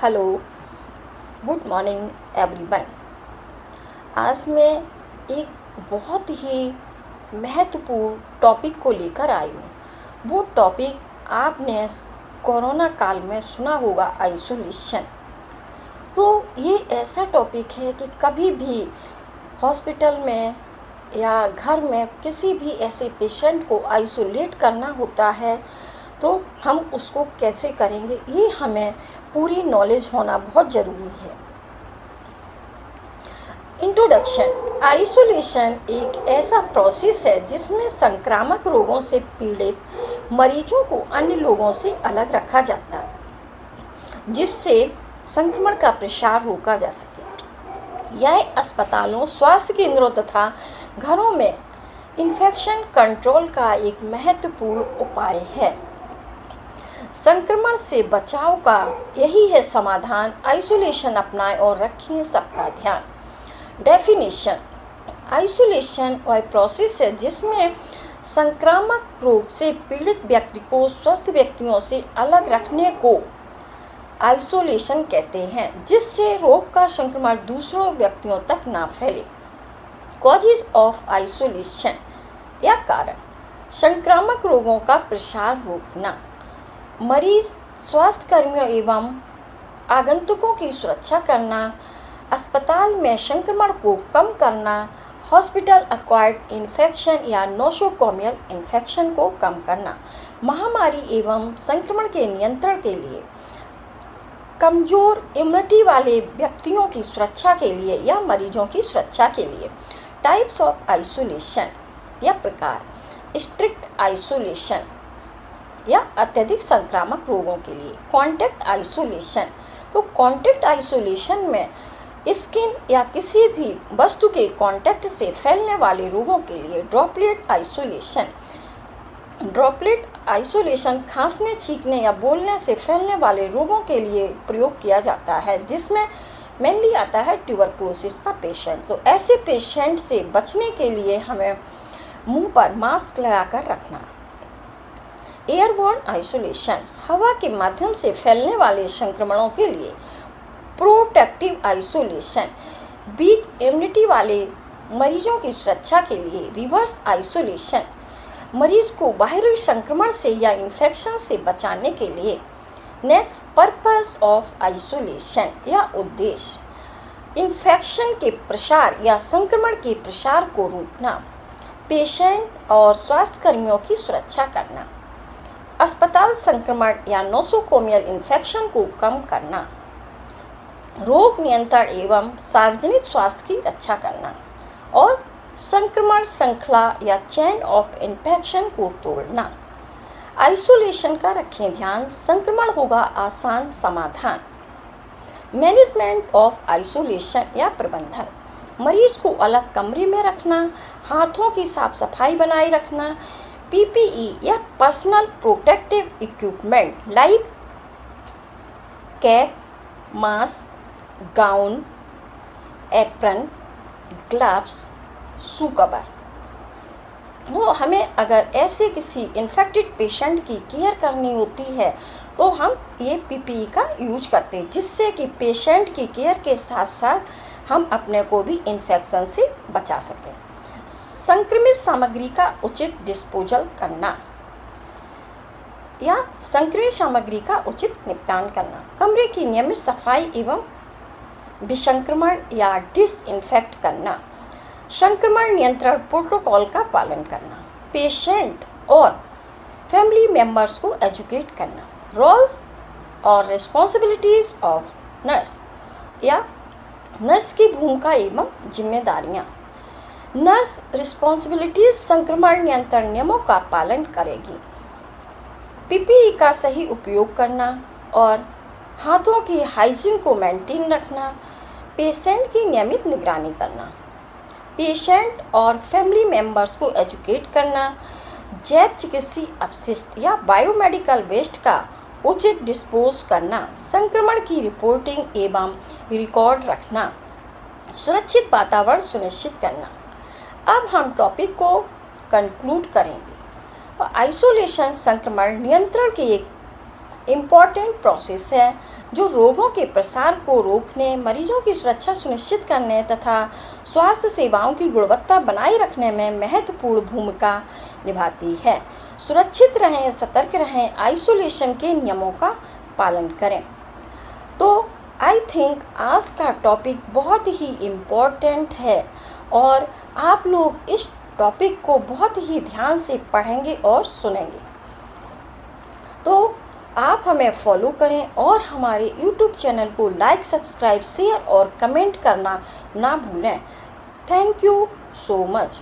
Hello, good morning everyone. आज मैं एक बहुत ही महत्वपूर्ण टॉपिक को लेकर आई हूँ। वो टॉपिक आपने कोरोना काल में सुना होगा, आइसोलेशन। तो ये ऐसा टॉपिक है कि कभी भी हॉस्पिटल में या घर में किसी भी ऐसे पेशेंट को आइसोलेट करना होता है तो हम उसको कैसे करेंगे, ये हमें पूरी नॉलेज होना बहुत ज़रूरी है। इंट्रोडक्शन। आइसोलेशन एक ऐसा प्रोसेस है जिसमें संक्रामक रोगों से पीड़ित मरीजों को अन्य लोगों से अलग रखा जाता है, जिससे संक्रमण का प्रसार रोका जा सके। यह अस्पतालों, स्वास्थ्य केंद्रों तथा घरों में इन्फेक्शन कंट्रोल का एक महत्वपूर्ण उपाय है। संक्रमण से बचाव का यही है समाधान। आइसोलेशन अपनाएं और रखें सबका ध्यान। डेफिनेशन। आइसोलेशन वह प्रोसेस है जिसमें संक्रामक रोग से पीड़ित व्यक्ति को स्वस्थ व्यक्तियों से अलग रखने को आइसोलेशन कहते हैं, जिससे रोग का संक्रमण दूसरों व्यक्तियों तक ना फैले। कॉजेज ऑफ आइसोलेशन या कारण। संक्रामक रोगों का प्रसार रोकना, मरीज, स्वास्थ्य कर्मियों एवं आगंतुकों की सुरक्षा करना, अस्पताल में संक्रमण को कम करना, हॉस्पिटल एक्वायर्ड इन्फेक्शन या नोसोकोमियल इन्फेक्शन को कम करना, महामारी एवं संक्रमण के नियंत्रण के लिए, कमजोर इम्यूनिटी वाले व्यक्तियों की सुरक्षा के लिए या मरीजों की सुरक्षा के लिए। टाइप्स ऑफ आइसोलेशन या प्रकार। स्ट्रिक्ट आइसोलेशन या अत्यधिक संक्रामक रोगों के लिए। Contact isolation. तो कॉन्टैक्ट आइसोलेशन में स्किन या किसी भी वस्तु के कॉन्टैक्ट से फैलने वाले रोगों के लिए। Droplet isolation. ड्रॉपलेट आइसोलेशन खांसने, छींकने या बोलने से फैलने वाले रोगों के लिए प्रयोग किया जाता है, जिसमें मेनली आता है ट्यूबरकुलोसिस का पेशेंट। तो ऐसे पेशेंट से बचने के लिए हमें मुंह पर मास्क लगाकर रखना। Airborne isolation. हवा के माध्यम से फैलने वाले संक्रमणों के लिए। Protective isolation. वीक इम्यूनिटी वाले मरीजों की सुरक्षा के लिए। Reverse isolation. मरीज को बाहरी संक्रमण से या इन्फेक्शन से बचाने के लिए। नेक्स्ट, पर्पस ऑफ आइसोलेशन या उद्देश्य। इन्फेक्शन के प्रसार या संक्रमण के प्रसार को रोकना, पेशेंट और स्वास्थ्य कर्मियों की सुरक्षा करना, अस्पताल संक्रमण या नोसोकोमियल इन्फेक्शन को कम करना, रोग नियंत्रण एवं सार्वजनिक स्वास्थ्य की रक्षा करना और संक्रमण श्रृंखला या चेन ऑफ इन्फेक्शन को तोड़ना। आइसोलेशन का रखें ध्यान, संक्रमण होगा आसान समाधान। मैनेजमेंट ऑफ आइसोलेशन या प्रबंधन। मरीज को अलग कमरे में रखना, हाथों की साफ सफाई बनाए रखना, पीपीई या personal protective equipment like cap, mask, gown, apron, gloves, shoe cover. तो हमें अगर ऐसे किसी इन्फेक्टेड पेशेंट की केयर करनी होती है तो हम ये पीपीई का यूज करते हैं, जिससे कि पेशेंट की केयर के साथ साथ हम अपने को भी इन्फेक्शन से बचा सकें। संक्रमित सामग्री का उचित डिस्पोजल करना या संक्रमित सामग्री का उचित निपटान करना, कमरे की नियमित सफाई एवं विसंक्रमण या डिसइंफेक्ट करना, संक्रमण नियंत्रण प्रोटोकॉल का पालन करना, पेशेंट और फैमिली मेंबर्स को एजुकेट करना। रोल्स और रिस्पॉन्सिबिलिटीज ऑफ नर्स या नर्स की भूमिका एवं जिम्मेदारियां। नर्स रिस्पॉन्सिबिलिटीज संक्रमण नियंत्रण नियमों का पालन करेगी, पीपीई का सही उपयोग करना और हाथों की हाइजीन को मेंटेन रखना, पेशेंट की नियमित निगरानी करना, पेशेंट और फैमिली मेंबर्स को एजुकेट करना, जैव चिकित्सीय अपशिष्ट या बायोमेडिकल वेस्ट का उचित डिस्पोज करना, संक्रमण की रिपोर्टिंग एवं रिकॉर्ड रखना, सुरक्षित वातावरण सुनिश्चित करना। अब हम टॉपिक को कंक्लूड करेंगे। आइसोलेशन संक्रमण नियंत्रण की एक इम्पॉर्टेंट प्रोसेस है जो रोगों के प्रसार को रोकने, मरीजों की सुरक्षा सुनिश्चित करने तथा स्वास्थ्य सेवाओं की गुणवत्ता बनाए रखने में महत्वपूर्ण भूमिका निभाती है। सुरक्षित रहें, सतर्क रहें, आइसोलेशन के नियमों का पालन करें। तो आई थिंक आज का टॉपिक बहुत ही इम्पोर्टेंट है और आप लोग इस टॉपिक को बहुत ही ध्यान से पढ़ेंगे और सुनेंगे। तो आप हमें फॉलो करें और हमारे YouTube चैनल को लाइक, सब्सक्राइब, शेयर और कमेंट करना ना भूलें। Thank you so much.